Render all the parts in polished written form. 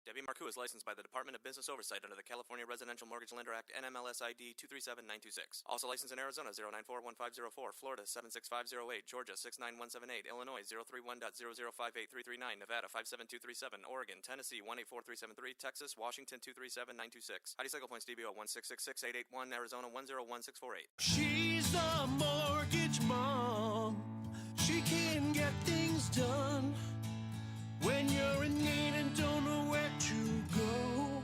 Debbie Marcoux is licensed by the Department of Business Oversight under the California Residential Mortgage Lender Act, NMLS ID 237926. Also licensed in Arizona 0941504, Florida 76508, Georgia 69178, Illinois 031.0058339, Nevada 57237, Oregon, Tennessee 184373, Texas, Washington 237926. ID cycle points DBO 1666881, Arizona 101648. She's a mortgage mom. She can get things done. When you're in need and don't know where to go,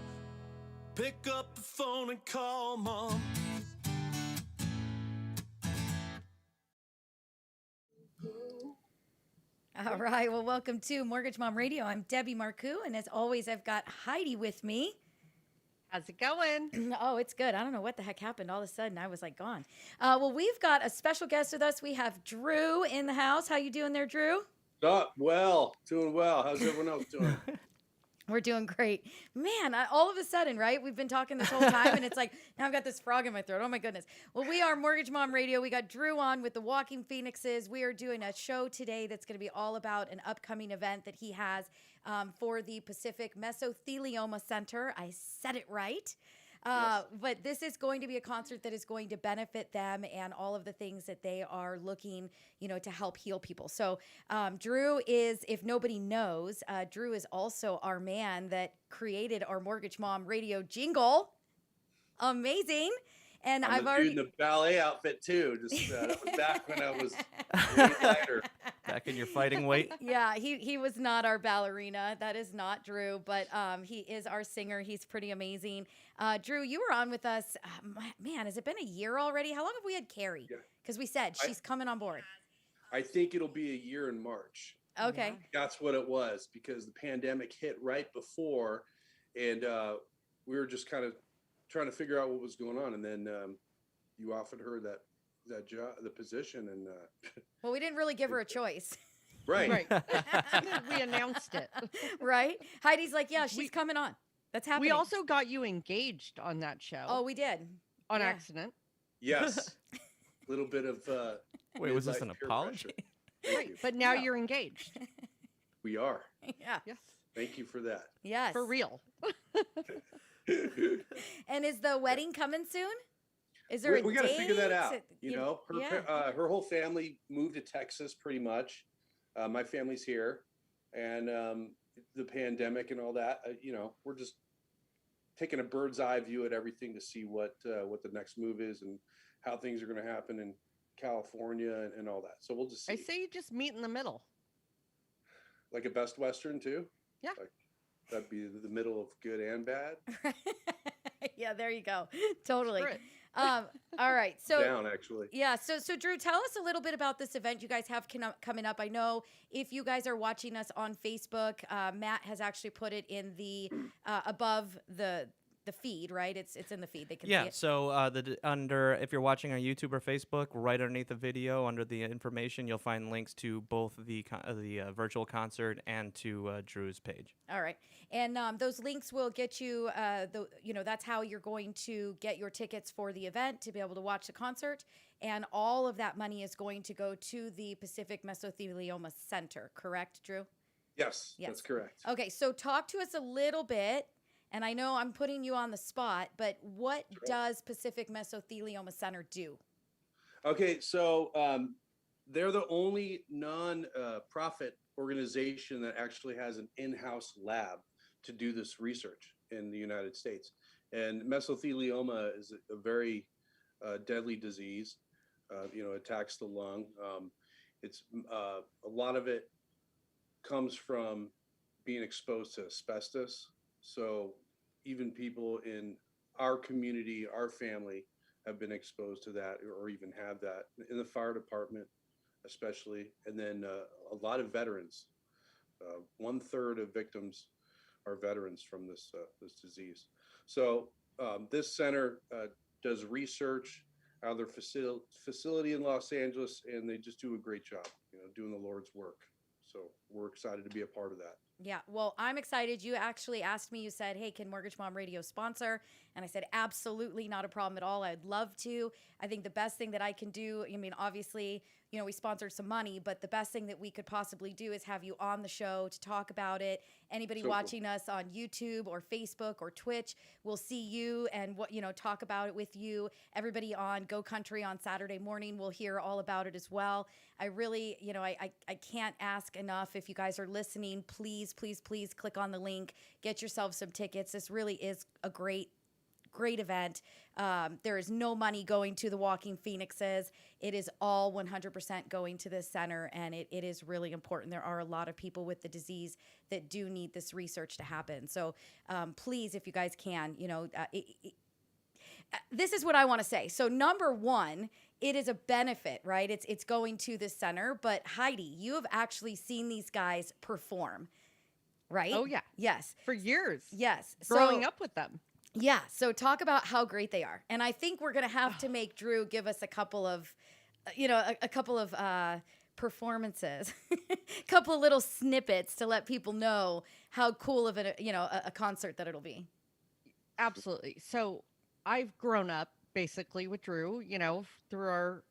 pick up the phone and call Mom. All right. Well, welcome to Mortgage Mom Radio. I'm Debbie Marcoux, and as always, I've got Heidi with me. How's it going? Oh, it's good. I don't know what the heck happened. All of a sudden, I was like gone. Well, we've got a special guest with us. We have Drew in the house. How you doing there, Drew? Well, doing well. How's everyone else doing? We're doing great. Man, all of a sudden, right? We've been talking this whole time, and it's like, now I've got this frog in my throat. Oh, my goodness. Well, we are Mortgage Mom Radio. We got Drew on with the Walking Phoenixes. We are doing a show today that's going to be all about an upcoming event that he has for the Pacific Mesothelioma Center. I said it right. Yes. But this is going to be a concert that is going to benefit them and all of the things that they are looking, to help heal people. So Drew is, if nobody knows, Drew is also our man that created our Mortgage Mom Radio jingle. Amazing. And I've already in the ballet outfit too. Just that was back when I was way lighter. Back in your fighting weight. Yeah, he was not our ballerina. That is not Drew, but he is our singer. He's pretty amazing. Drew, you were on with us. Man, has it been a year already? How long have we had Carrie? Because we said she's coming on board. I think it'll be a year in March. Okay. That's what it was, because the pandemic hit right before, and we were just kind of trying to figure out what was going on, and then you offered her that job, the position, and well, we didn't really give her a choice. right. We announced it. Right? Heidi's like, yeah, she's coming on. That's happening. We also got you engaged on that show. Oh, we did. on yeah. accident. Yes. A little bit of Wait, was this an midlife peer apology? pressure. Thank Right. you. But now No. you're engaged. We are. Yeah. Yes. Thank you for that. Yes. For real. And is the wedding coming soon? Is there we got to figure that date? out. Her yeah. her whole family moved to Texas pretty much. My family's here, and the pandemic and all that. We're just taking a bird's eye view at everything to see what the next move is and how things are going to happen in California and all that. So we'll just see. I say you just meet in the middle. Like a Best Western too. Yeah. Like, that'd be the middle of good and bad. Yeah, there you go. Totally. Screw it. All right. So Down actually. yeah. So Drew, tell us a little bit about this event you guys have coming up. I know if you guys are watching us on Facebook, Matt has actually put it in the above the feed, right? It's in the feed. They can see it. So under, if you're watching on YouTube or Facebook, right underneath the video, under the information, you'll find links to both the virtual concert and to Drew's page. All right. And those links will get you, that's how you're going to get your tickets for the event to be able to watch the concert. And all of that money is going to go to the Pacific Mesothelioma Center, correct, Drew? Yes, Yes. that's correct. Okay. So talk to us a little bit. And I know I'm putting you on the spot, but what does Pacific Mesothelioma Center do? Okay, so they're the only non-profit organization that actually has an in-house lab to do this research in the United States. And mesothelioma is a very deadly disease. Attacks the lung. It's a lot of it comes from being exposed to asbestos. So even people in our community, our family, have been exposed to that or even have that in the fire department, especially. And then a lot of veterans, 1/3 of victims are veterans from this disease. So this center does research out of their facility in Los Angeles, and they just do a great job, doing the Lord's work. So we're excited to be a part of that. Yeah, well, I'm excited. You actually asked me, you said, hey, can Mortgage Mom Radio sponsor? And I said, absolutely not a problem at all. I'd love to. I think the best thing that I can do, obviously, we sponsored some money, but the best thing that we could possibly do is have you on the show to talk about it. Anybody So cool. watching us on YouTube or Facebook or Twitch will see you and talk about it with you. Everybody on Go Country on Saturday morning will hear all about it as well. I really, I can't ask enough. If you guys are listening, please, please, please click on the link, get yourself some tickets. This really is a great event. There is no money going to the Walking Phoenixes. It is all 100% going to this center, and it is really important. There are a lot of people with the disease that do need this research to happen. So please, if you guys can, this is what I want to say. So number one, it is a benefit, right? It's going to this center. But Heidi, you have actually seen these guys perform, right? Oh, yeah. Yes. For years. Yes. Growing up with them. Yeah. So talk about how great they are. And I think we're going to have to make Drew give us a couple of, performances, a couple of little snippets to let people know how cool of a concert that it'll be. Absolutely. So I've grown up basically with Drew, through our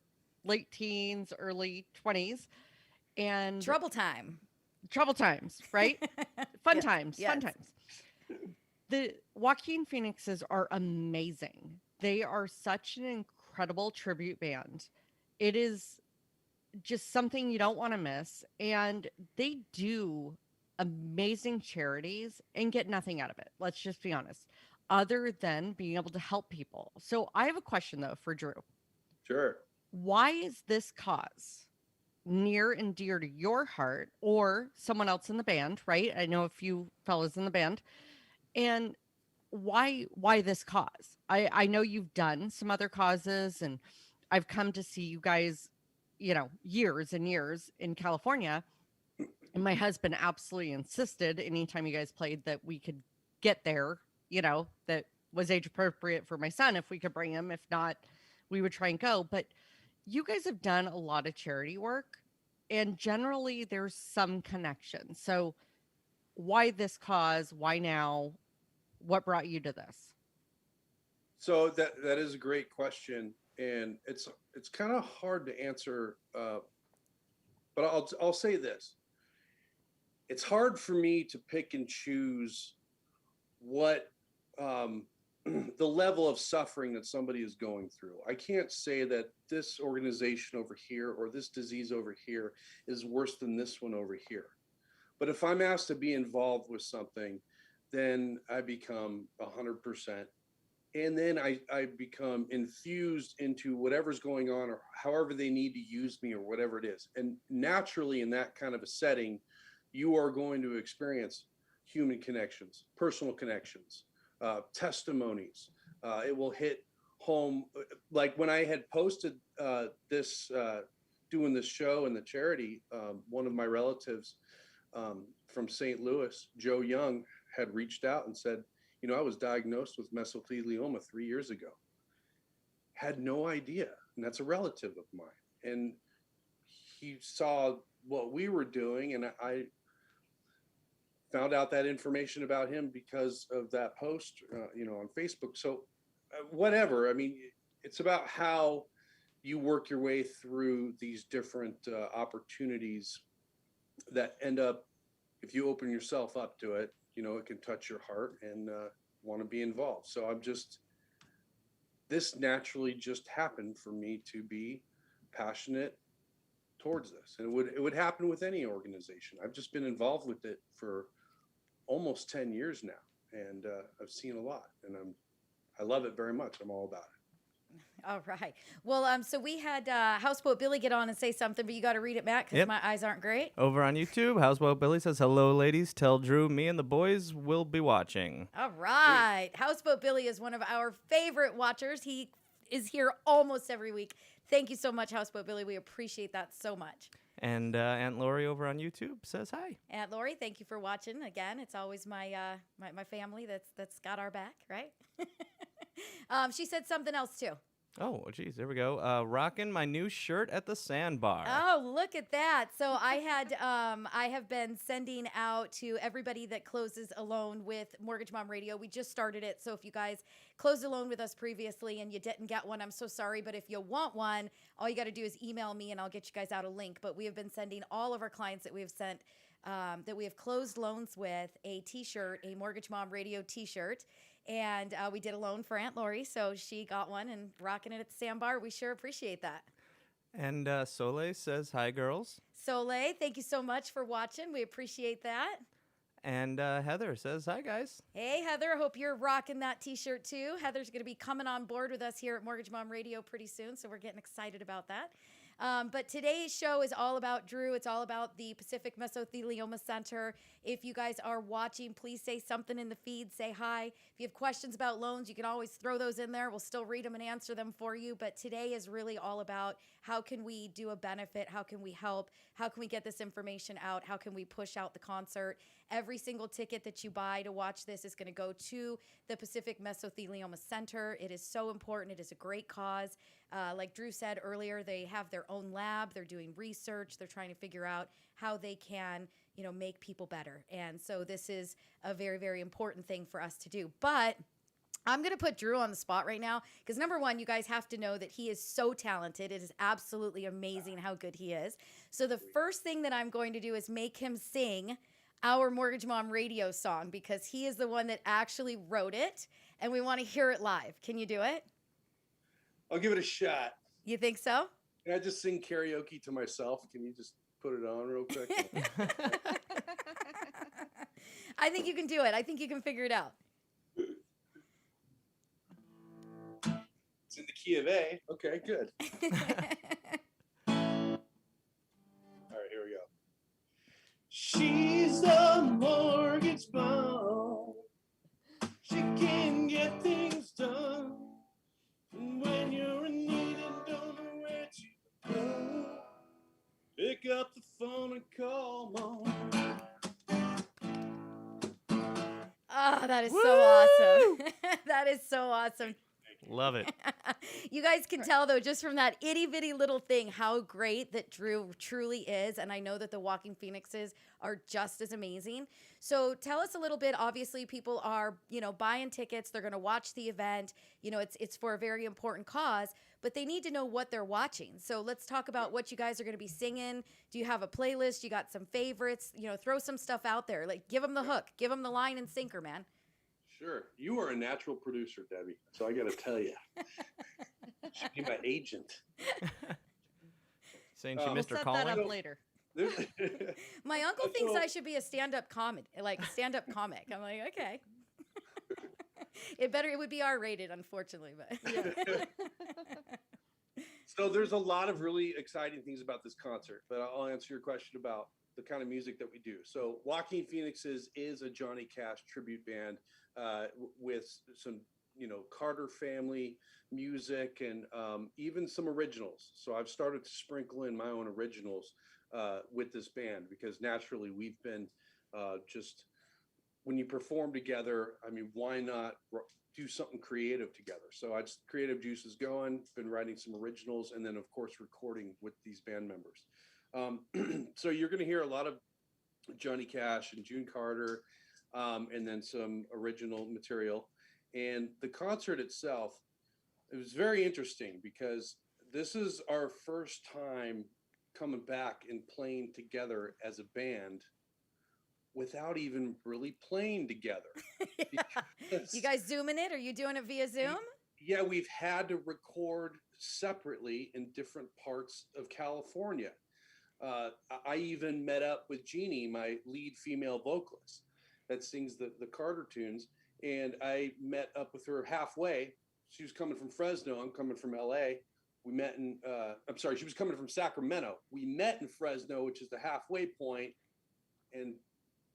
late teens, early 20s. And Trouble times, right? Fun Yes, times. yes. The Joaquin Phoenixes are amazing. They are such an incredible tribute band. It is just something you don't want to miss. And they do amazing charities and get nothing out of it. Let's just be honest, other than being able to help people. So I have a question, though, for Drew. Sure. Why is this cause near and dear to your heart or someone else in the band, right? I know a few fellas in the band. And why this cause? I know you've done some other causes, and I've come to see you guys, years and years in California. And my husband absolutely insisted anytime you guys played that we could get there, that was age appropriate for my son, if we could bring him. If not, we would try and go. But you guys have done a lot of charity work, and generally there's some connection. So why this cause? Why now? What brought you to this? So that is a great question, and it's kind of hard to answer. But I'll say this: it's hard for me to pick and choose what the level of suffering that somebody is going through. I can't say that this organization over here or this disease over here is worse than this one over here. But if I'm asked to be involved with something, then I become 100%. And then I become infused into whatever's going on, or however they need to use me, or whatever it is. And naturally, in that kind of a setting, you are going to experience human connections, personal connections, testimonies. It will hit home. Like when I had posted doing this show and the charity, one of my relatives from St. Louis, Joe Young, had reached out and said, I was diagnosed with mesothelioma 3 years ago. Had no idea. And that's a relative of mine. And he saw what we were doing, and I found out that information about him because of that post, on Facebook. So whatever. I mean, it's about how you work your way through these different opportunities that end up, if you open yourself up to it, it can touch your heart and want to be involved. So this naturally just happened for me to be passionate towards this. And it would happen with any organization. I've just been involved with it for almost 10 years now. And I've seen a lot, and I love it very much. I'm all about it. All right. Well, so we had Houseboat Billy get on and say something, but you got to read it back because my eyes aren't great. Over on YouTube, Houseboat Billy says, "Hello, ladies. Tell Drew me and the boys will be watching." All right. Houseboat Billy is one of our favorite watchers. He is here almost every week. Thank you so much, Houseboat Billy. We appreciate that so much. And Aunt Lori over on YouTube says hi. Aunt Lori, thank you for watching. Again, it's always my my family that's got our back, right? She said something else too. Oh, geez, there we go. Rocking my new shirt at the Sandbar. Oh, look at that. So I have been sending out to everybody that closes a loan with Mortgage Mom Radio. We just started it. So if you guys closed a loan with us previously and you didn't get one, I'm so sorry. But if you want one, all you got to do is email me and I'll get you guys out a link. But we have been sending all of our clients that we have sent, that we have closed loans with, a t-shirt, a Mortgage Mom Radio t-shirt. And we did a loan for Aunt Lori, so she got one and rocking it at the Sandbar. We sure appreciate that. And Soleil says, hi, girls. Soleil, thank you so much for watching. We appreciate that. And Heather says, hi, guys. Hey, Heather, I hope you're rocking that t-shirt too. Heather's going to be coming on board with us here at Mortgage Mom Radio pretty soon, so we're getting excited about that. But today's show is all about Drew. It's all about the Pacific Mesothelioma Center. If you guys are watching, please say something in the feed. Say hi. If you have questions about loans, you can always throw those in there. We'll still read them and answer them for you. But today is really all about how can we do a benefit? How can we help? How can we get this information out? How can we push out the concert? Every single ticket that you buy to watch this is going to go to the Pacific Mesothelioma Center. It is so important. It is a great cause. Like Drew said earlier, they have their own lab. They're doing research. They're trying to figure out how they can, make people better. And so this is a very, very important thing for us to do. But I'm going to put Drew on the spot right now because, number one, you guys have to know that he is so talented. It is absolutely amazing how good he is. So the first thing that I'm going to do is make him sing our Mortgage Mom Radio song because he is the one that actually wrote it, and we want to hear it live. Can you do it? I'll give it a shot. You think so? Can I just sing karaoke to myself? Can you just put it on real quick? I think you can do it. I think you can figure it out. It's in the key of A. Okay, good. All right, here we go. She's a mortgage mom. She can get things done. And when you're in need and don't know where to go, pick up the phone and call mom. Oh, that is so awesome. That is so awesome. Love it. You guys can tell, though, just from that itty-bitty little thing, how great that Drew truly is. And I know that the Walking Phoenixes are just as amazing. So tell us a little bit. Obviously, people are, buying tickets. They're going to watch the event. It's for a very important cause, but they need to know what they're watching. So let's talk about what you guys are going to be singing. Do you have a playlist? You got some favorites? Throw some stuff out there. Like, give them the hook. Give them the line and sinker, man. Sure. You are a natural producer, Debbie. So I got to tell you. Should be my agent. Saying she We'll missed her set calling. that up later. My uncle thinks I should be a stand-up comic, like a stand-up comic. I'm like, okay. It would be R-rated, unfortunately, but. So there's a lot of really exciting things about this concert, but I'll answer your question about the kind of music that we do. So Walking Phoenixes is a Johnny Cash tribute band with some, Carter family music and even some originals. So I've started to sprinkle in my own originals with this band because naturally we've been just, when you perform together, why not do something creative together? So creative juice is going, been writing some originals, and then of course recording with these band members. So you're going to hear a lot of Johnny Cash and June Carter, and then some original material. And the concert itself, it was very interesting because this is our first time coming back and playing together as a band without even really playing together. You guys zooming it? Are you doing it via Zoom? Yeah, we've had to record separately in different parts of California. I even met up with Jeannie, my lead female vocalist that sings the Carter tunes, and I met up with her halfway. She was coming from Fresno. I'm coming from LA. We met in, she was coming from Sacramento. We met in Fresno, which is the halfway point, and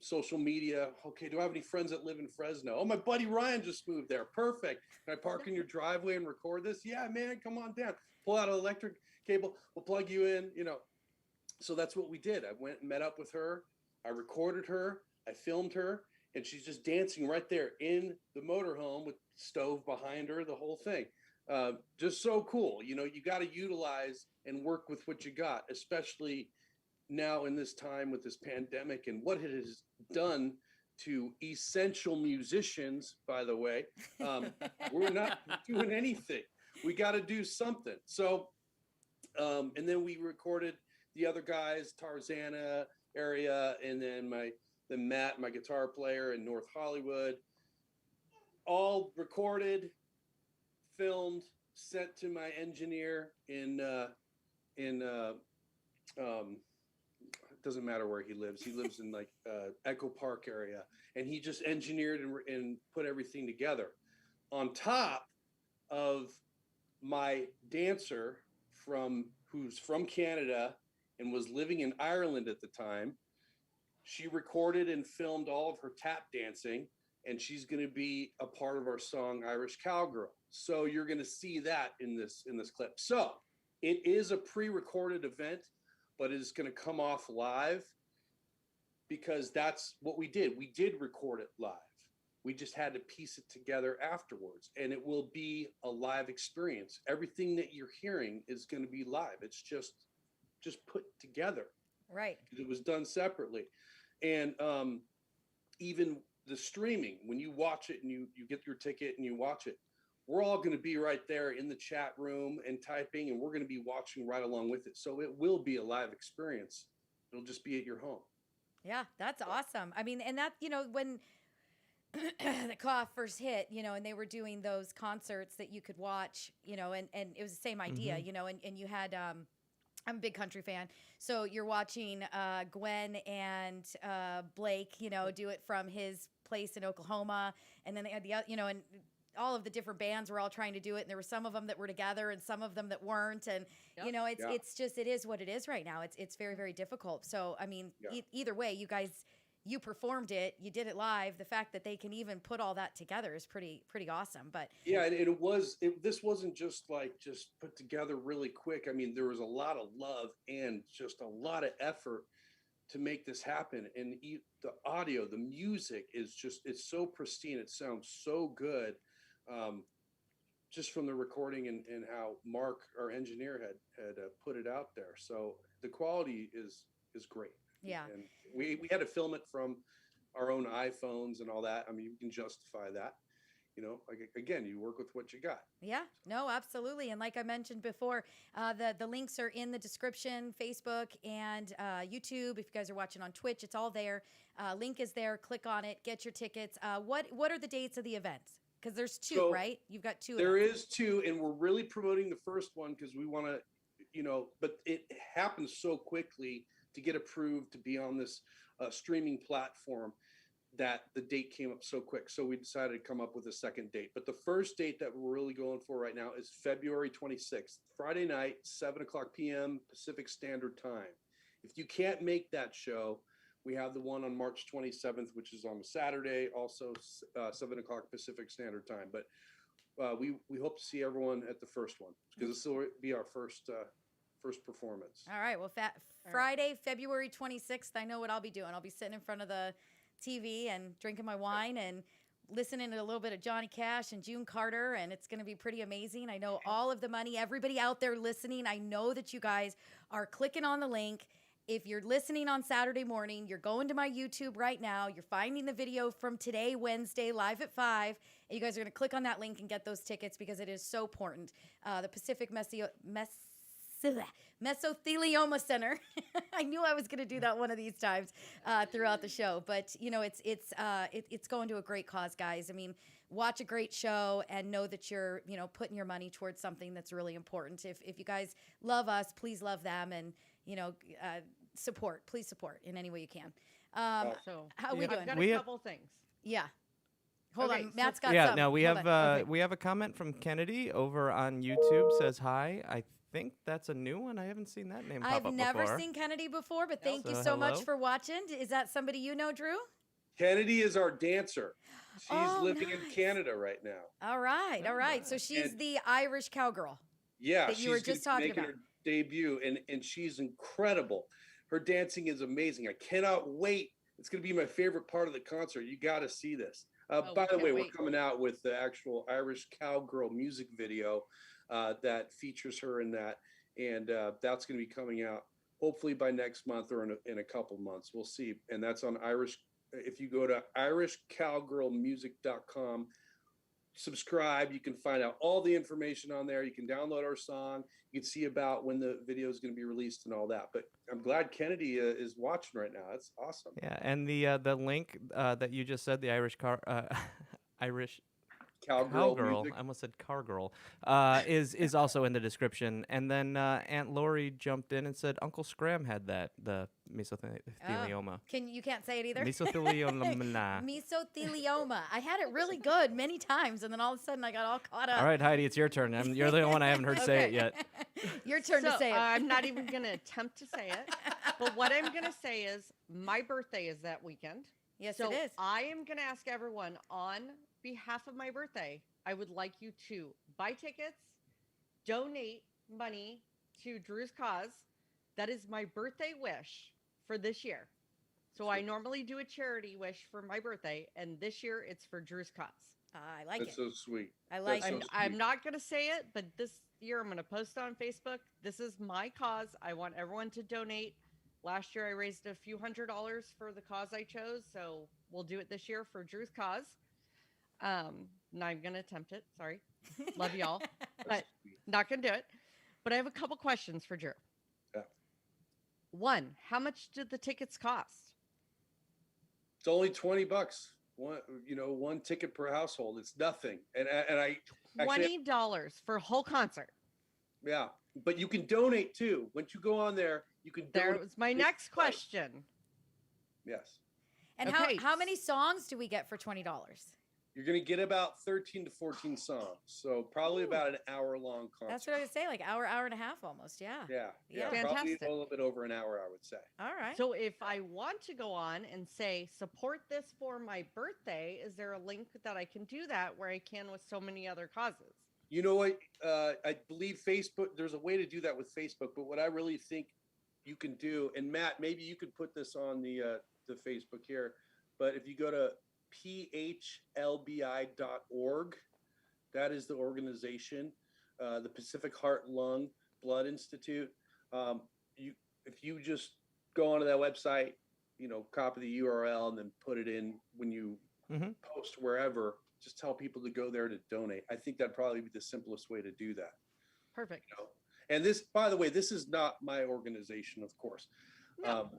social media. Okay, do I have any friends that live in Fresno? Oh, my buddy Ryan just moved there. Perfect. Can I park in your driveway and record this? Yeah, man, come on down. Pull out an electric cable. We'll plug you in, So that's what we did. I went and met up with her. I recorded her. I filmed her. And she's just dancing right there in the motorhome with stove behind her, the whole thing. just so cool. You got to utilize and work with what you got, especially now in this time with this pandemic and what it has done to essential musicians. By the way, we're not doing anything. We got to do something. So, and then we recorded the other guys, Tarzana area, and then Matt, my guitar player in North Hollywood, all recorded, filmed, sent to my engineer in it doesn't matter where he lives. He lives in like Echo Park area, and he just engineered and put everything together on top of my dancer who's from Canada and was living in Ireland at the time. She recorded and filmed all of her tap dancing, and she's going to be a part of our song Irish Cowgirl. So you're going to see that in this clip. So it is a pre-recorded event, but it's going to come off live because that's what we did. We did record it live. We just had to piece it together afterwards, and it will be a live experience. Everything that you're hearing is going to be live. It's just put together. Right. It was done separately. And even the streaming, when you watch it and you get your ticket and you watch it, we're all going to be right there in the chat room and typing, and we're going to be watching right along with it. So it will be a live experience. It'll just be at your home. Yeah, that's awesome. I mean, and that, when the cough first hit, and they were doing those concerts that you could watch, and it was the same idea, and you had, I'm a big country fan. So you're watching Gwen and Blake, do it from his place in Oklahoma. And then they had the other, and all of the different bands were all trying to do it. And there were some of them that were together and some of them that weren't. And, it's just, it is what it is right now. It's very, very difficult. So, I mean, either way, you performed it, you did it live. The fact that they can even put all that together is pretty awesome. But yeah, and this wasn't just put together really quick. I mean, there was a lot of love and just a lot of effort to make this happen. And the audio, the music it's so pristine. It sounds so good. Just from the recording and how Mark, our engineer, had put it out there. So the quality is great. Yeah. And we had to film it from our own iPhones and all that. I mean, you can justify that, again, you work with what you got. Yeah, no, absolutely. And like I mentioned before, the links are in the description, Facebook and YouTube. If you guys are watching on Twitch, it's all there. Link is there. Click on it. Get your tickets. What are the dates of the events? Because there's two, right? You've got two. There is two, and we're really promoting the first one because we want to, but it happens so quickly to get approved to be on this streaming platform that the date came up so quick. So we decided to come up with a second date. But the first date that we're really going for right now is February 26th, Friday night, 7:00 p.m. Pacific Standard Time. If you can't make that show, we have the one on March 27th, which is on a Saturday, also 7:00 Pacific Standard Time. But we hope to see everyone at the first one because this will be our first performance. All right. Well, Friday, February 26th, I know what I'll be doing. I'll be sitting in front of the TV and drinking my wine and listening to a little bit of Johnny Cash and June Carter, and it's going to be pretty amazing. I know all of the money, everybody out there listening, I know that you guys are clicking on the link. If you're listening on Saturday morning, you're going to my YouTube right now. You're finding the video from today, Wednesday, live at 5. And you guys are going to click on that link and get those tickets because it is so important. The Pacific Mesothelioma Center. I knew I was going to do that one of these times throughout the show, but it's going to a great cause, guys. I mean, watch a great show and know that you're putting your money towards something that's really important. If you guys love us, please love them, and support. Please support in any way you can. So how are we doing? I've got a couple things. Yeah. Hold Okay, on, Matt's got Yeah, some. no, we Hold have on. Okay. we have a comment from Kennedy over on YouTube. Says hi. I think that's a new one. I haven't seen that name pop I've up never before. seen Kennedy before, but thank you So so much hello. for watching. Is that somebody you know, Drew? Kennedy is our dancer. She's Oh, living in nice. Canada right now. All right, all right. So she's And- the Irish cowgirl. Yeah, That you were just talking making about. her debut, and she's incredible. Her dancing is amazing. I cannot wait. It's going to be my favorite part of the concert. You got to see this. By the can't way, wait. we're coming out with the actual Irish Cowgirl music video that features her in that. And that's going to be coming out hopefully by next month or in a couple months. We'll see. And that's on Irish. If you go to irishcowgirlmusic.com, subscribe, you can find out all the information on there. You can download our song. You can see about when the video is going to be released and all that. But I'm glad Kennedy is watching right now. That's awesome. Yeah, and the link that you just said, the Irish Cowgirl Cowgirl, music. I almost said Cargirl, is also in the description. And then Aunt Lori jumped in and said Uncle Scram had the mesothelioma. You can't say it either? Mesothelioma. Mesothelioma. I had it really good many times, and then all of a sudden I got all caught up. All right, Heidi, it's your turn. You're the only one I haven't heard say it yet. Your turn to say it. I'm not even going to attempt to say it. But what I'm going to say is my birthday is that weekend. Yes, So it is. I am going to ask everyone on behalf of my birthday, I would like you to buy tickets, donate money to Drew's cause. That is my birthday wish for this year. So I normally do a charity wish for my birthday, and this year it's for Drew's cause. I like That's it. so sweet. I like That's it. so I'm sweet. not going to say it, but this year I'm going to post it on Facebook. This is my cause. I want everyone to donate. Last year I raised a few $100s for the cause I chose, so we'll do it this year for Drew's cause. Now I'm going to attempt it. Sorry. Love y'all, but not going to do it. But I have a couple questions for Drew. Yeah. One, how much did the tickets cost? It's only $20. One ticket per household. It's nothing. And I actually, $20 for a whole concert. yeah, but you can donate too. Once you go on there, you can There donate. was my next question. Yes. And Okay. how many songs do we get for $20? You're going to get about 13 to 14 songs. So probably about an hour-long concert. That's what I would say, like hour and a half almost. Yeah. Yeah. Yeah. Probably Fantastic. a little bit over an hour, I would say. All right. So if I want to go on and say, support this for my birthday, is there a link that I can do that where I can with so many other causes? You know what? I believe Facebook, there's a way to do that with Facebook, but what I really think you can do, and Matt, maybe you could put this on the Facebook here, but if you go to phlbi.org, that is the organization, the Pacific Heart and Lung Blood Institute. If you just go onto that website, copy the URL and then put it in when you post wherever, just tell people to go there to donate. I think that'd probably be the simplest way to do that. Perfect. And this, by the way, this is not my organization, of course. No.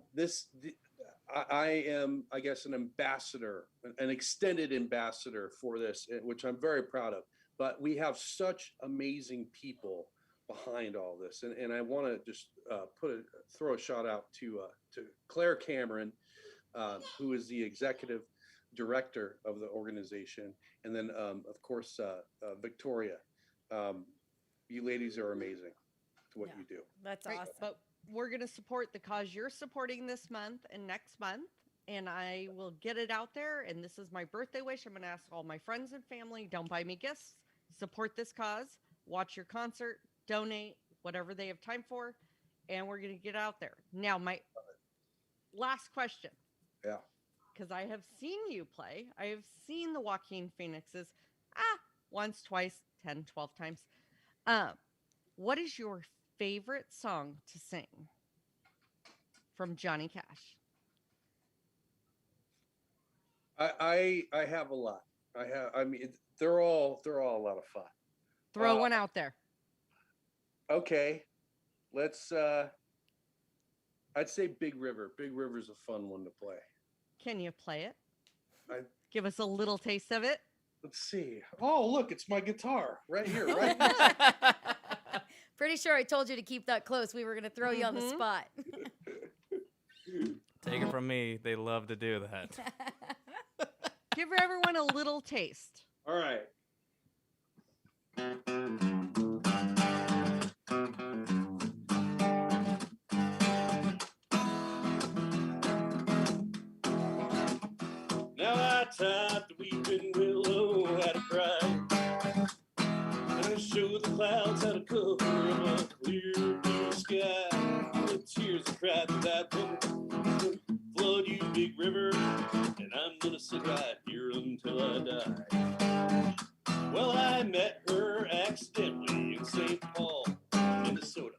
I am, I guess, an ambassador, an extended ambassador for this, which I'm very proud of. But we have such amazing people behind all this, and I want to just throw a shout out to Claire Cameron, who is the executive director of the organization, and then of course Victoria. You ladies are amazing to what you do. That's Right, awesome. but we're going to support the cause you're supporting this month and next month, and I will get it out there. And this is my birthday wish. I'm going to ask all my friends and family, don't buy me gifts, support this cause, watch your concert, donate, whatever they have time for, and we're going to get out there. Now, my last question. Yeah. Because I have seen you play. I have seen the Joaquin Phoenixes once, twice, 10, 12 times. What is your favorite song to sing from Johnny Cash? I have a lot. They're all a lot of fun. Throw one out there. Okay. Let's I'd say Big River. Big River's a fun one to play. Can you play it? Give us a little taste of it. Let's see. Oh, look, it's my guitar right here, right? Pretty sure I told you to keep that close. We were going to throw you on the spot. Take it from me. They love to do that. Give everyone a little taste. All right. Now I tied the weeping willow had a cry, and I showed the clouds how to cover of a clear blue sky. The tears I cried that will flood you, Big River, and I'm gonna sit right here until I die. met her accidentally in St. Paul, Minnesota.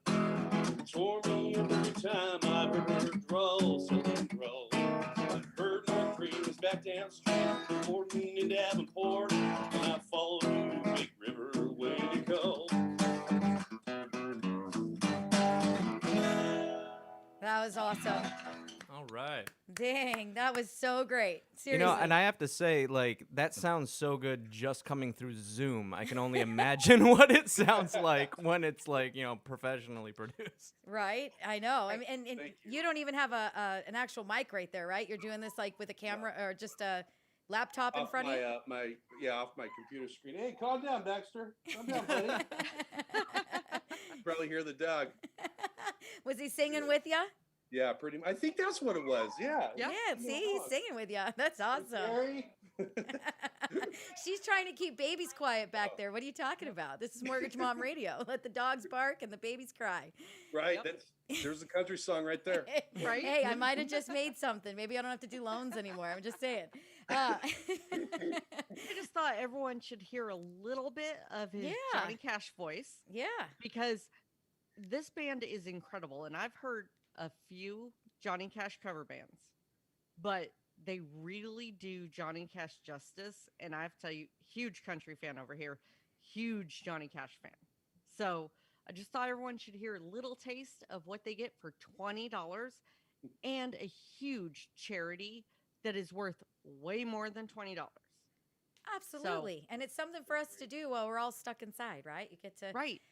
Tore me up every time I heard her drawl, Southern drawl. I heard my cream was back downstream, Morton and Davenport, and I followed you, Big River, way to go. That was awesome. All right. Dang, that was so great. You Seriously. know, and I have to say, like, that sounds so good just coming through Zoom. I can only imagine what it sounds like when it's, like, you know, professionally produced. Right? I know. I mean, and Thank you don't even have an actual mic right there, right? You're doing this like with a camera or just a laptop in Off front my, of you? off my computer screen. Hey, calm down, Baxter. Calm down, buddy. Probably hear the dog. Was he singing with you? Yeah, pretty much. I think that's what it was. Yeah. Yeah, see, he's singing with you. That's awesome. Gary? She's trying to keep babies quiet back there. What are you talking about? This is Mortgage Mom Radio. Let the dogs bark and the babies cry. Right. There's a country song right there. Right? Hey, I might have just made something. Maybe I don't have to do loans anymore. I'm just saying. I just thought everyone should hear a little bit of his Yeah. Johnny Cash voice Yeah. because this band is incredible. And I've heard a few Johnny Cash cover bands, but they really do Johnny Cash justice. And I have to tell you, huge country fan over here, huge Johnny Cash fan. So I just thought everyone should hear a little taste of what they get for $20 and a huge charity that is worth way more than $20. Absolutely. And it's something for us to do while we're all stuck inside, right? You get to Right.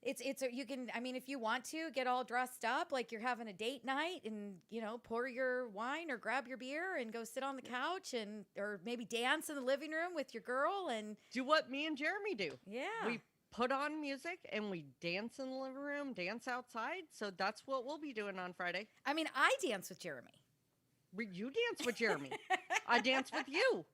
you can, I mean, if you want to get all dressed up like you're having a date night and, you know, pour your wine or grab your beer and go sit on the couch and, or maybe dance in the living room with your girl and Do what me and Jeremy do. yeah. We put on music and we dance in the living room, dance outside. So that's what we'll be doing on Friday. I mean, I dance with Jeremy, You dance with Jeremy. I dance with you.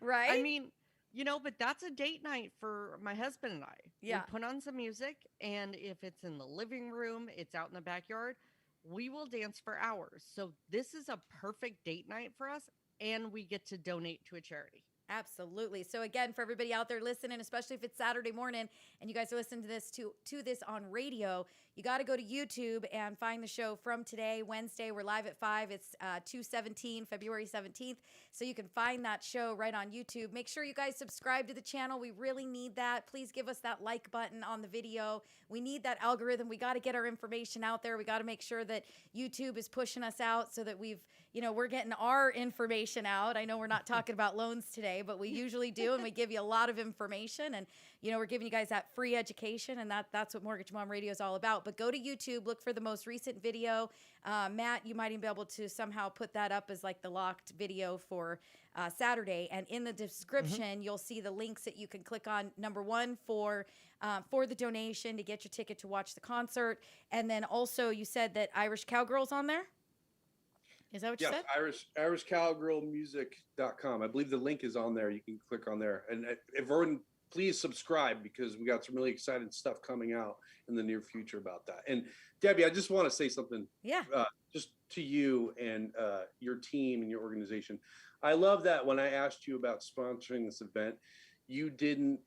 right? I mean, you know, but that's a date night for my husband and I. Yeah. We put on some music, and if it's in the living room, it's out in the backyard, we will dance for hours. So this is a perfect date night for us, and we get to donate to a charity. Absolutely. So again, for everybody out there listening, especially if it's Saturday morning and you guys are listening to this this on radio, you got to go to YouTube and find the show from today, Wednesday. We're live at 5. It's 2/17, February 17th. So you can find that show right on YouTube. Make sure you guys subscribe to the channel. We really need that. Please give us that like button on the video. We need that algorithm. We got to get our information out there. We got to make sure that YouTube is pushing us out so that we're getting our information out. I know we're not talking about loans today, but we usually do, and we give you a lot of information, and we're giving you guys that free education, and that's what Mortgage Mom Radio is all about. But go to YouTube, look for the most recent video. Matt, you might even be able to somehow put that up as like the locked video for Saturday, and in the description you'll see the links that you can click on. Number one for the donation to get your ticket to watch the concert, and then also you said that Irish Cowgirl's on there. Is that what you said? irishcowgirlmusic.com. I believe the link is on there. You can click on there. And everyone, please subscribe because we got some really exciting stuff coming out in the near future about that. And Debbie, I just want to say something Yeah. just to you and your team and your organization. I love that when I asked you about sponsoring this event, you didn't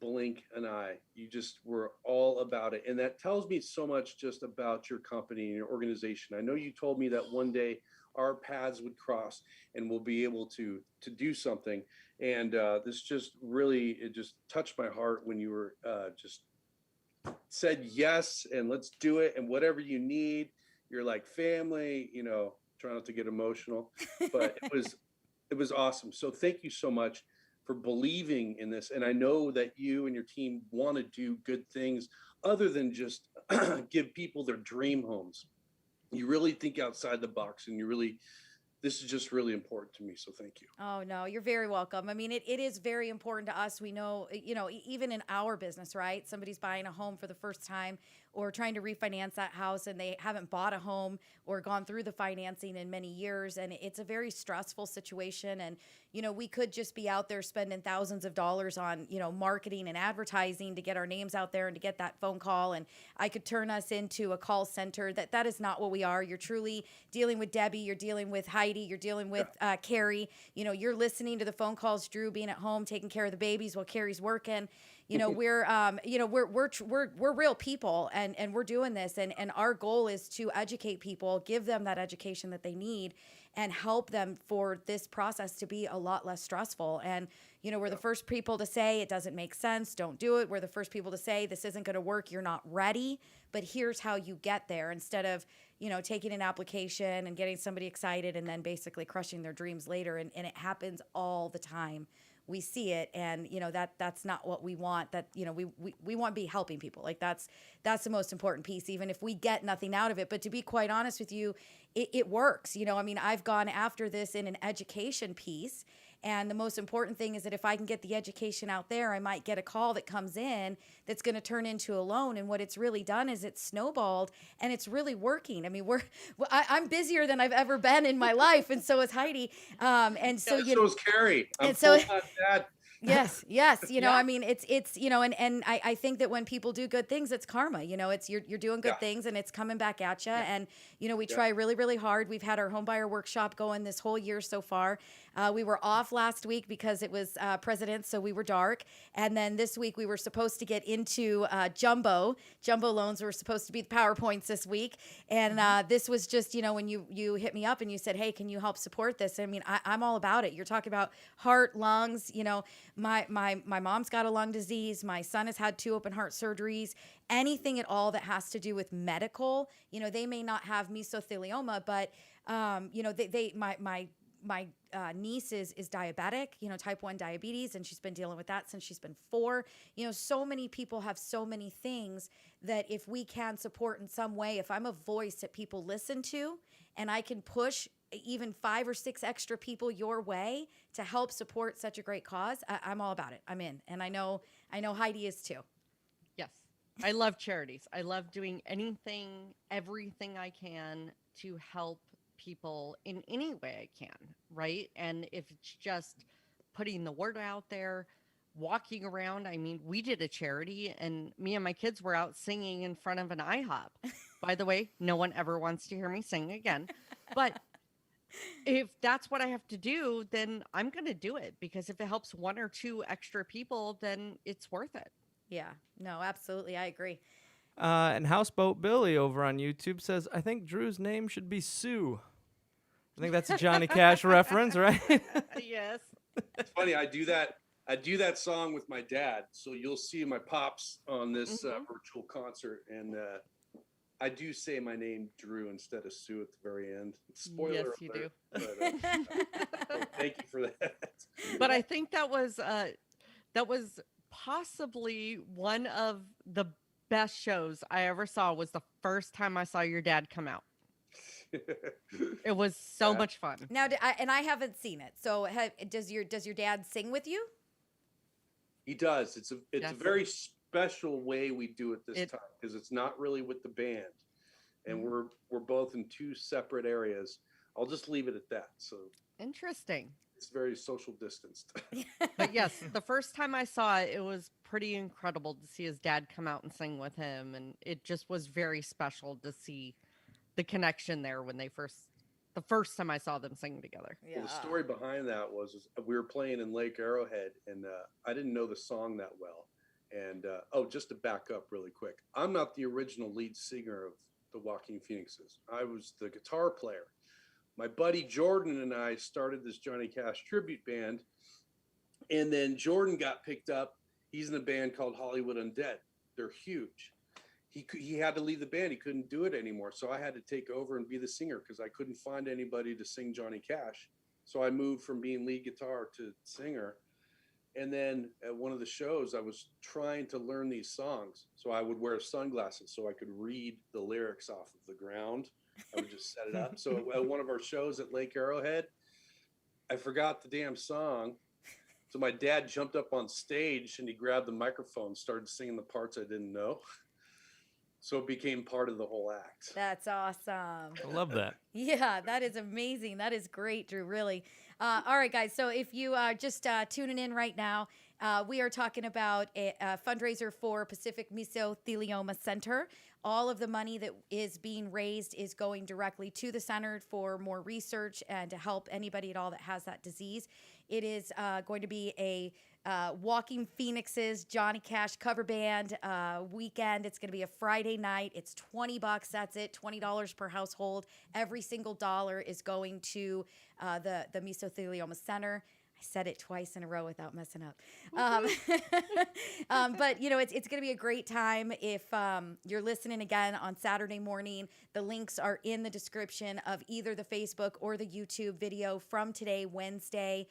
blink an eye. You just were all about it. And that tells me so much just about your company and your organization. I know you told me that one day our paths would cross and we'll be able to do something. And this just really, it just touched my heart when you were just said yes and let's do it and whatever you need. You're like family, try not to get emotional, but it was awesome. So thank you so much for believing in this. And I know that you and your team want to do good things other than just give people their dream homes. You really think outside the box, and this is just really important to me. So thank you. Oh, no, you're very welcome. I mean, it is very important to us. We know, even in our business, right? Somebody's buying a home for the first time or trying to refinance that house and they haven't bought a home or gone through the financing in many years. And it's a very stressful situation. And, we could just be out there spending thousands of dollars on, marketing and advertising to get our names out there and to get that phone call. And I could turn us into a call center. That is not what we are. You're truly dealing with Debbie. You're dealing with Heidi. You're dealing with Carrie. You're listening to the phone calls, Drew being at home, taking care of the babies while Carrie's working. We're real people, and we're doing this, and our goal is to educate people, give them that education that they need, and help them for this process to be a lot less stressful. And we're the first people to say it doesn't make sense, don't do it. We're the first people to say this isn't going to work, you're not ready, but here's how you get there, instead of taking an application and getting somebody excited and then basically crushing their dreams later. And it happens all the time. We see it, and that's not what we want. That we want to be helping people. Like that's the most important piece, even if we get nothing out of it. But to be quite honest with you, it works. I've gone after this in an education piece, and the most important thing is that if I can get the education out there, I might get a call that comes in that's going to turn into a loan. And what it's really done is it's snowballed, and it's really working. I mean, I'm busier than I've ever been in my life, and so is Heidi. And so so is Carrie. I'm and so full-time dad. Yes. I mean, it's and I think that when people do good things, it's karma. It's you're doing good things, and it's coming back at you. And we try really, really hard. We've had our homebuyer workshop going this whole year so far. We were off last week because it was President's, so we were dark. And then this week we were supposed to get into jumbo loans. Were supposed to be the PowerPoints this week. And this was just when you hit me up and you said, hey, can you help support this? I mean, I'm all about it. You're talking about heart, lungs. My mom's got a lung disease. My son has had 2 open heart surgeries. Anything at all that has to do with medical, they may not have mesothelioma, but my niece is diabetic, type 1 diabetes, and she's been dealing with that since she's been 4. So many people have so many things that if we can support in some way, if I'm a voice that people listen to, and I can push even 5 or 6 extra people your way to help support such a great cause, I'm all about it. I'm in. And I know Heidi is too. Yes. I love charities. I love doing everything I can to help people in any way I can, right? And if it's just putting the word out there, walking around. I mean, we did a charity, and me and my kids were out singing in front of an IHOP. By the way, no one ever wants to hear me sing again. But if that's what I have to do, then I'm going to do it, because if it helps 1 or 2 extra people, then it's worth it. Yeah, no, absolutely. I agree. And Houseboat Billy over on YouTube says, I think Drew's name should be Sue. I think that's a Johnny Cash reference, right? Yes. It's funny. I do that song with my dad. So you'll see my pops on this virtual concert. And I do say my name Drew instead of Sue at the very end. Spoiler Yes, alert. you do. But, thank you for that. But I think that was possibly one of the best shows I ever saw. Was the first time I saw your dad come out. It was so much fun. Now, I haven't seen it. So, does your dad sing with you? He does. It's a very special way we do it this time, because it's not really with the band, and we're both in 2 separate areas. I'll just leave it at that. So interesting. It's very social distanced. But yes, the first time I saw it, it was pretty incredible to see his dad come out and sing with him, and it just was very special to see the connection there when the first time I saw them sing together. Yeah. Well, the story behind that was we were playing in Lake Arrowhead, and I didn't know the song that well. And just to back up really quick, I'm not the original lead singer of the Walking Phoenixes. I was the guitar player. My buddy Jordan and I started this Johnny Cash tribute band, and then Jordan got picked up. He's in a band called Hollywood Undead. They're huge. He had to leave the band. He couldn't do it anymore. So I had to take over and be the singer, because I couldn't find anybody to sing Johnny Cash. So I moved from being lead guitar to singer. And then at one of the shows, I was trying to learn these songs. So I would wear sunglasses so I could read the lyrics off of the ground. I would just set it up. So at one of our shows at Lake Arrowhead, I forgot the damn song. So my dad jumped up on stage and he grabbed the microphone, started singing the parts I didn't know. So it became part of the whole act. That's awesome. I love that. Yeah, that is amazing. That is great, Drew, really. All right, guys. So if you are just tuning in right now, we are talking about a fundraiser for Pacific Mesothelioma Center. All of the money that is being raised is going directly to the center for more research and to help anybody at all that has that disease. It is going to be a Walking Phoenixes Johnny Cash cover band weekend. It's going to be a Friday night. It's $20. That's it. $20 per household. Every single dollar is going to the Mesothelioma Center. I said it twice in a row without messing up. But, you know, it's going to be a great time. If you're listening again on Saturday morning, the links are in the description of either the Facebook or the YouTube video from today, Wednesday.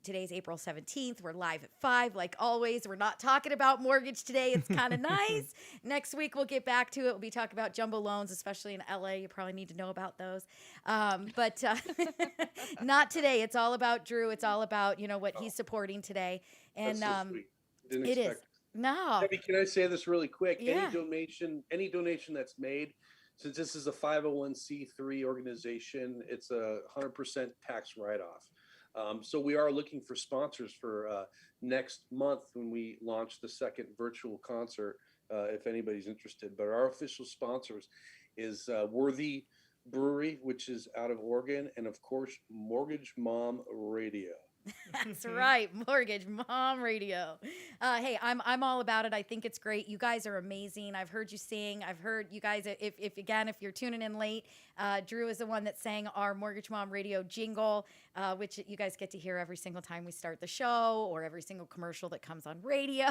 Today's April 17th. We're live at 5, like always. We're not talking about mortgage today. It's kind of nice. Next week, we'll get back to it. We'll be talking about jumbo loans, especially in LA. You probably need to know about those. But not today. It's all about Drew. It's all about, you know, what he's supporting today. And That's so sweet. Didn't it expect is. No. Debbie, can I say this really quick? Yeah. Any donation that's made, since this is a 501c3 organization, it's a 100% tax write-off. So we are looking for sponsors for next month when we launch the second virtual concert, if anybody's interested. But our official sponsors is Worthy Brewery, which is out of Oregon, and of course, Mortgage Mom Radio. That's right, Mortgage Mom Radio. Hey, I'm all about it. I think it's great. You guys are amazing. I've heard you sing. I've heard you guys. If you're tuning in late, Drew is the one that sang our Mortgage Mom Radio jingle, which you guys get to hear every single time we start the show or every single commercial that comes on radio.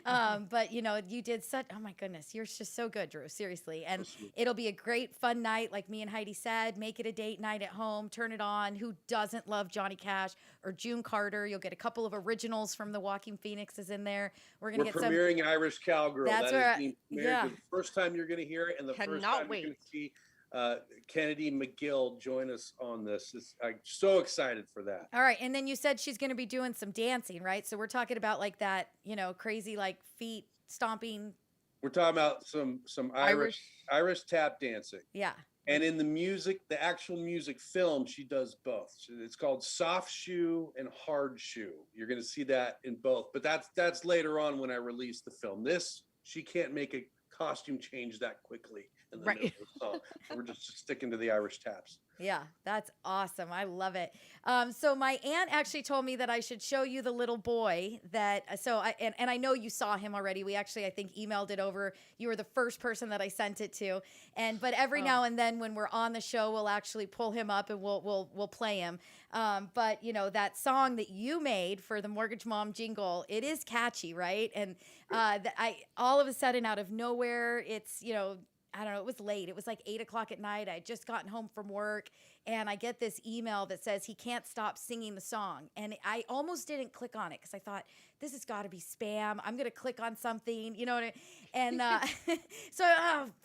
But you know, you did such. Oh my goodness, you're just so good, Drew. Seriously, and it'll be a great fun night, like me and Heidi said. Make it a date night at home. Turn it on. Who doesn't love Johnny Cash or June Carter? You'll get a couple of originals from the Walking Phoenixes in there. We're We're premiering Irish Cowgirl. That's that where is being premiered the first time you're going to hear it, and the first Cannot time wait. you're going to see Kennedy McGill join us on this. I'm so excited for that. All right, and then you said she's going to be doing some dancing, right? So we're talking about like that, you know, crazy like feet stomping. We're talking about some Irish tap dancing. Yeah. And in the music, the actual music film, she does both. So it's called Soft Shoe and Hard Shoe. You're going to see that in both. But that's later on when I release the film. This, she can't make a costume change that quickly in the middle of the song. So we're just sticking to the Irish taps. Yeah, that's awesome. I love it. So my aunt actually told me that I should show you the little boy that, and I know you saw him already. We actually, I think, emailed it over. You were the first person that I sent it to. But every now and then when we're on the show, we'll actually pull him up and we'll play him. But you know, that song that you made for the Mortgage Mom jingle, it is catchy, right? And I all of a sudden out of nowhere, it's, you know, I don't know, it was late. It was like 8:00 at night. I had just gotten home from work and I get this email that says he can't stop singing the song. And I almost didn't click on it because I thought, this has got to be spam. I'm going to click on something, you know what I mean? And so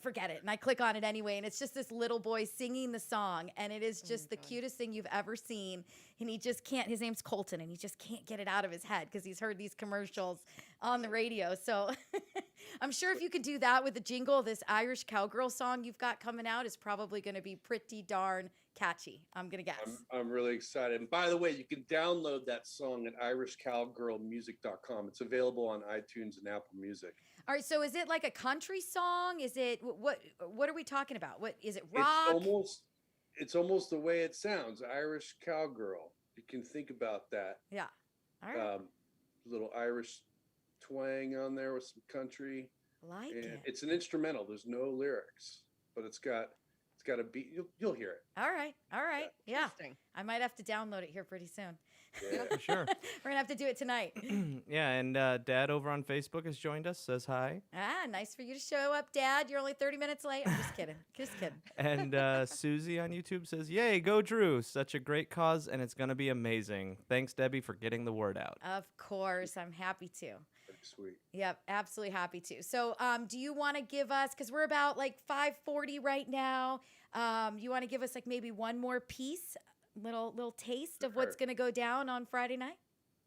forget it. And I click on it anyway. And it's just this little boy singing the song. And it is just the cutest thing you've ever seen. And he just can't, his name's Colton, and he just can't get it out of his head because he's heard these commercials on the radio. So I'm sure if you could do that with the jingle, this Irish Cowgirl song you've got coming out is probably going to be pretty darn catchy. I'm going to guess. I'm really excited. And by the way, you can download that song at irishcowgirlmusic.com. It's available on iTunes and Apple Music. All right. So is it like a country song? Is it, what are we talking about? What is it, rock? It's almost the way it sounds, Irish Cowgirl. You can think about that. Yeah. All right. Little Irish twang on there with some country. Like it. It's an instrumental. There's no lyrics, but it's got a beat. You'll hear it. All right. Yeah. Interesting. I might have to download it here pretty soon. Yeah. For sure. We're going to have to do it tonight. Yeah, and Dad over on Facebook has joined us, says hi. Nice for you to show up, Dad. You're only 30 minutes late. I'm just kidding. Just kidding. And Susie on YouTube says, yay, go Drew. Such a great cause, and it's going to be amazing. Thanks, Debbie, for getting the word out. Of course. I'm happy to. Pretty sweet. Yep, absolutely happy to. So do you want to give us, because we're about like 5:40 right now, you want to give us like maybe one more piece, little taste of what's going to go down on Friday night?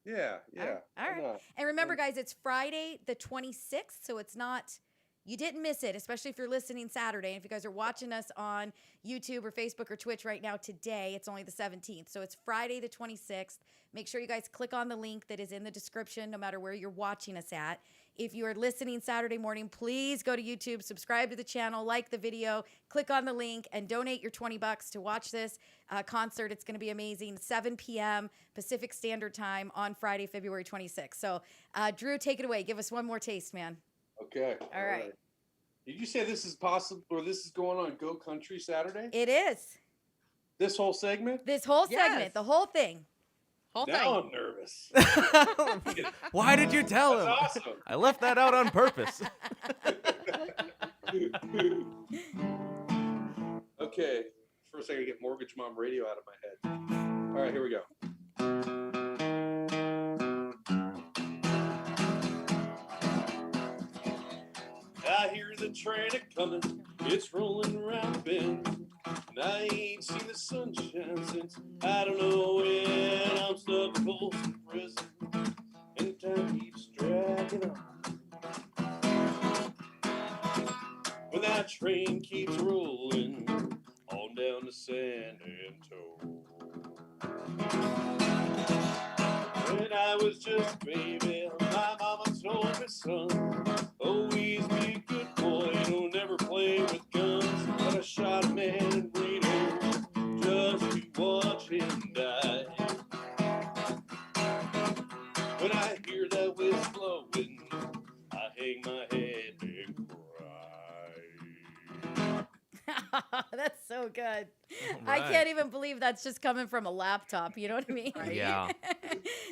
Yeah. All right. Come on. And remember, guys, it's Friday the 26th, so it's not you didn't miss it, especially if you're listening Saturday. And if you guys are watching us on YouTube or Facebook or Twitch right now today, it's only the 17th. So it's Friday the 26th. Make sure you guys click on the link that is in the description, no matter where you're watching us at. If you are listening Saturday morning, please go to YouTube, subscribe to the channel, like the video, click on the link, and donate your $20 to watch this concert. It's going to be amazing. 7 p.m. Pacific Standard Time on Friday, February 26th. So, Drew, take it away. Give us one more taste, man. Okay. All right. Did you say this is possible, or this is going on Go Country Saturday? It is. This whole segment? This whole Yes. segment, the whole thing. Whole Now thing. I'm nervous. Why did you tell him? That's awesome. I left that out on purpose. Okay. First, I gotta get Mortgage Mom Radio out of my head. All right, here we go. I hear the train a-comin', it's rolling around the bend. And I ain't seen the sunshine since I don't know when. I'm stuck close to prison, and time keeps dragging on. When that train keeps rolling on down to San Antonio. When I was just a baby, my mama told me, son, always be a good boy, don't never play with guns. But I shot a man in Reno just to watch him die. When I hear that whistle blowing, I hang my head and cry. That's so good. All I right. can't even believe that's just coming from a laptop. You know what I mean? Yeah.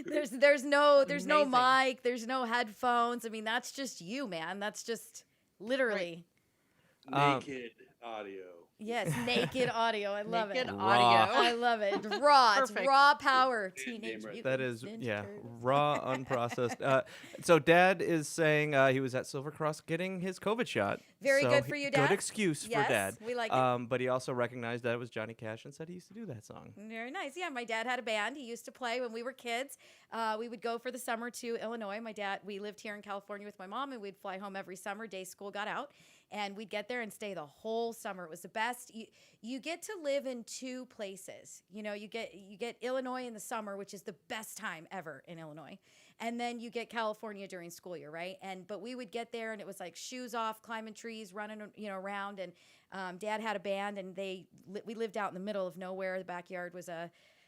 there's no Amazing. mic, there's no headphones. I mean, that's just you, man. That's just literally Naked audio. yes, naked audio. I love Naked it. Raw. I love it. Raw. It's Perfect. raw power. Name Teenage right Mutant That is, Ninja yeah, Turtles. raw, unprocessed. So Dad is saying he was at Silver Cross getting his COVID shot. Very So good for you, Dad. Good excuse Yes, for Dad. we like it. But he also recognized that it was Johnny Cash and said he used to do that song. Very nice. Yeah, my dad had a band. He used to play when we were kids. We would go for the summer to Illinois. We lived here in California with my mom, and we'd fly home every summer. Day school got out, and we'd get there and stay the whole summer. It was the best. You get to live in two places. You know, you get Illinois in the summer, which is the best time ever in Illinois. And then you get California during school year, right? But we would get there, and it was like shoes off, climbing trees, running, around. And Dad had a band, and we lived out in the middle of nowhere. The backyard was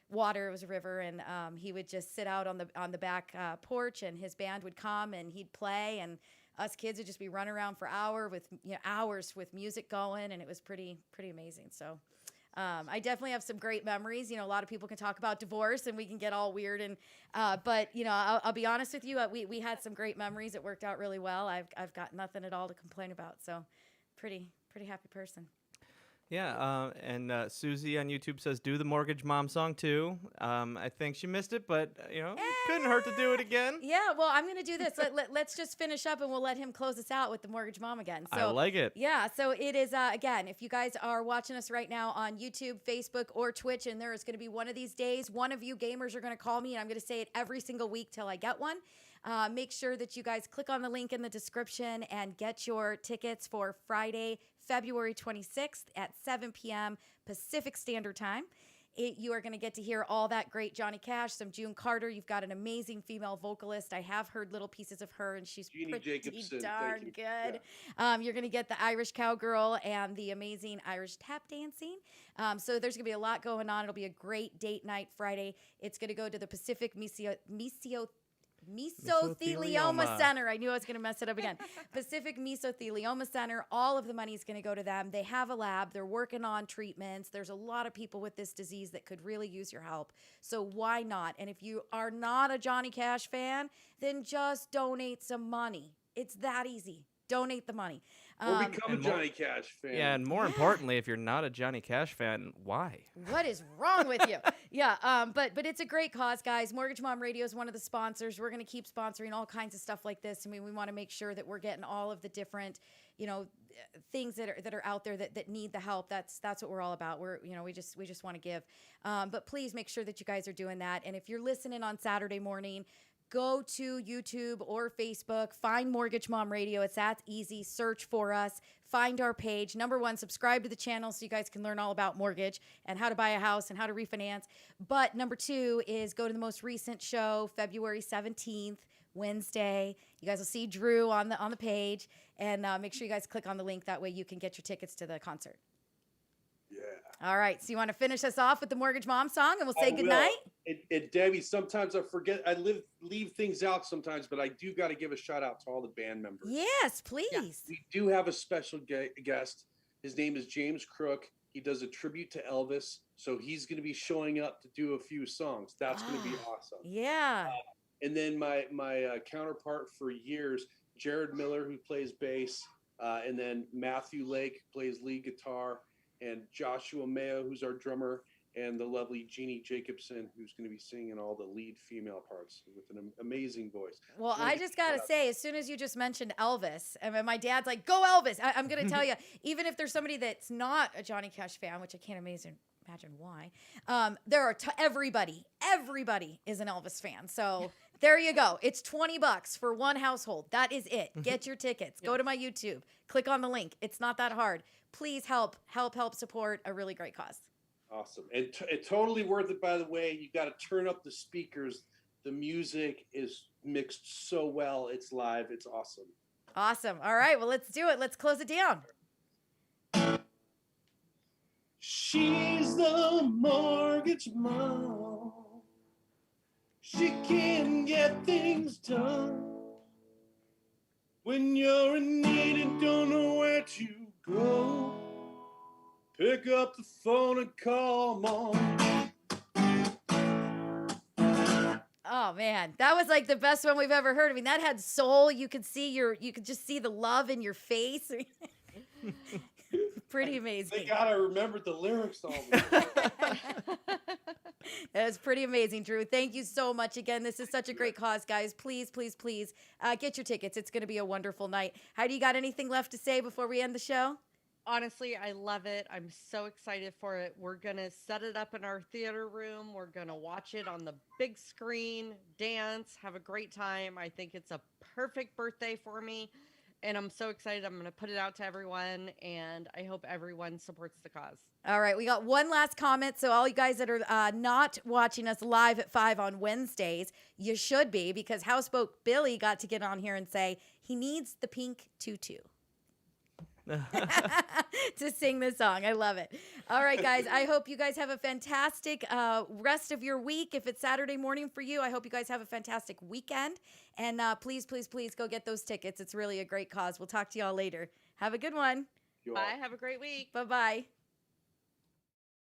water, it was a river, and he would just sit out on the back porch, and his band would come, and he'd play, and us kids would just be running around for hours with music going, and it was pretty amazing. So. I definitely have some great memories. You know, a lot of people can talk about divorce and we can get all weird. But you know, I'll be honest with you. We had some great memories. It worked out really well. I've got nothing at all to complain about. So, pretty happy person. Yeah, and Susie on YouTube says, do the Mortgage Mom song too. I think she missed it, but, it couldn't hurt to do it again. Yeah. Well, I'm gonna do this. Let's just finish up and we'll let him close us out with the Mortgage Mom again. So, I like it. Yeah, so it is, again, if you guys are watching us right now on YouTube, Facebook, or Twitch, and there is going to be one of these days, one of you gamers are going to call me, and I'm going to say it every single week till I get one. Make sure that you guys click on the link in the description and get your tickets for Friday, February 26th at 7 p.m. Pacific Standard Time. You are going to get to hear all that great Johnny Cash, some June Carter. You've got an amazing female vocalist. I have heard little pieces of her, and she's Jeannie pretty Jacobson, darn thank you. good. You're going to get the Irish cowgirl and the amazing Irish tap dancing. So there's going to be a lot going on. It'll be a great date night Friday. It's going to go to the Pacific Mesothelioma Center. I knew I was going to mess it up again. Pacific Mesothelioma Center. All of the money is going to go to them. They have a lab. They're working on treatments. There's a lot of people with this disease that could really use your help. So why not? And if you are not a Johnny Cash fan, then just donate some money. It's that easy. Donate the money. Or become a and more- Johnny Cash fan. Yeah, and more importantly, if you're not a Johnny Cash fan, why? What is wrong with you? Yeah, but it's a great cause, guys. Mortgage Mom Radio is one of the sponsors. We're going to keep sponsoring all kinds of stuff like this. I mean, we want to make sure that we're getting all of the different, things that are out there that need the help. That's what we're all about. We just want to give. But please make sure that you guys are doing that. And if you're listening on Saturday morning, go to YouTube or Facebook, find Mortgage Mom Radio. It's that easy. Search for us. Find our page. Number one, subscribe to the channel so you guys can learn all about mortgage and how to buy a house and how to refinance. But number two is go to the most recent show, February 17th, Wednesday. You guys will see Drew on the page, and make sure you guys click on the link. That way you can get your tickets to the concert. Yeah. All right. So you want to finish us off with the Mortgage Mom song, and we'll say I goodnight? will. And Debbie, sometimes I forget. I leave things out sometimes, but I do got to give a shout out to all the band members. Yes, please. We do have a special guest. His name is James Crook. He does a tribute to Elvis, so he's going to be showing up to do a few songs. That's going to be awesome. Yeah. And then my counterpart for years, Jared Miller, who plays bass, and then Matthew Lake plays lead guitar, and Joshua Mayo, who's our drummer, and the lovely Jeannie Jacobson, who's going to be singing all the lead female parts with an amazing voice. Well, I just got to say, as soon as you just mentioned Elvis, and my dad's like, go Elvis. I'm going to tell you, even if there's somebody that's not a Johnny Cash fan, which I can't imagine why, there are everybody is an Elvis fan. So there you go. It's $20 for one household. That is it. Get your tickets. Go to my YouTube. Click on the link. It's not that hard. Please help support a really great cause. Awesome. And it's totally worth it, by the way. You got to turn up the speakers. The music is mixed so well. It's live. It's awesome. Awesome. All right. Well, let's do it. Let's close it down. She's the mortgage mom. She can get things done. When you're in need and don't know where to go, pick up the phone and call Mom. Oh man, that was like the best one we've ever heard. I mean, that had soul. You could just see the love in your face. Pretty amazing. Thank God I remembered the lyrics all. It was pretty amazing, Drew. Thank you so much again. This is such a great cause, guys. Please, please, please get your tickets. It's going to be a wonderful night. Heidi, you got anything left to say before we end the show? Honestly, I love it. I'm so excited for it. We're going to set it up in our theater room. We're going to watch it on the big screen, dance, have a great time. I think it's a perfect birthday for me. And I'm so excited. I'm going to put it out to everyone, and I hope everyone supports the cause. All right. We got one last comment. So all you guys that are not watching us live at 5 on Wednesdays, you should be, because Houseboat Billy got to get on here and say he needs the pink tutu to sing this song. I love it. All right, guys. I hope you guys have a fantastic rest of your week. If it's Saturday morning for you, I hope you guys have a fantastic weekend. And please, please, please go get those tickets. It's really a great cause. We'll talk to y'all later. Have a good one. Bye. Have a great week. Bye-bye.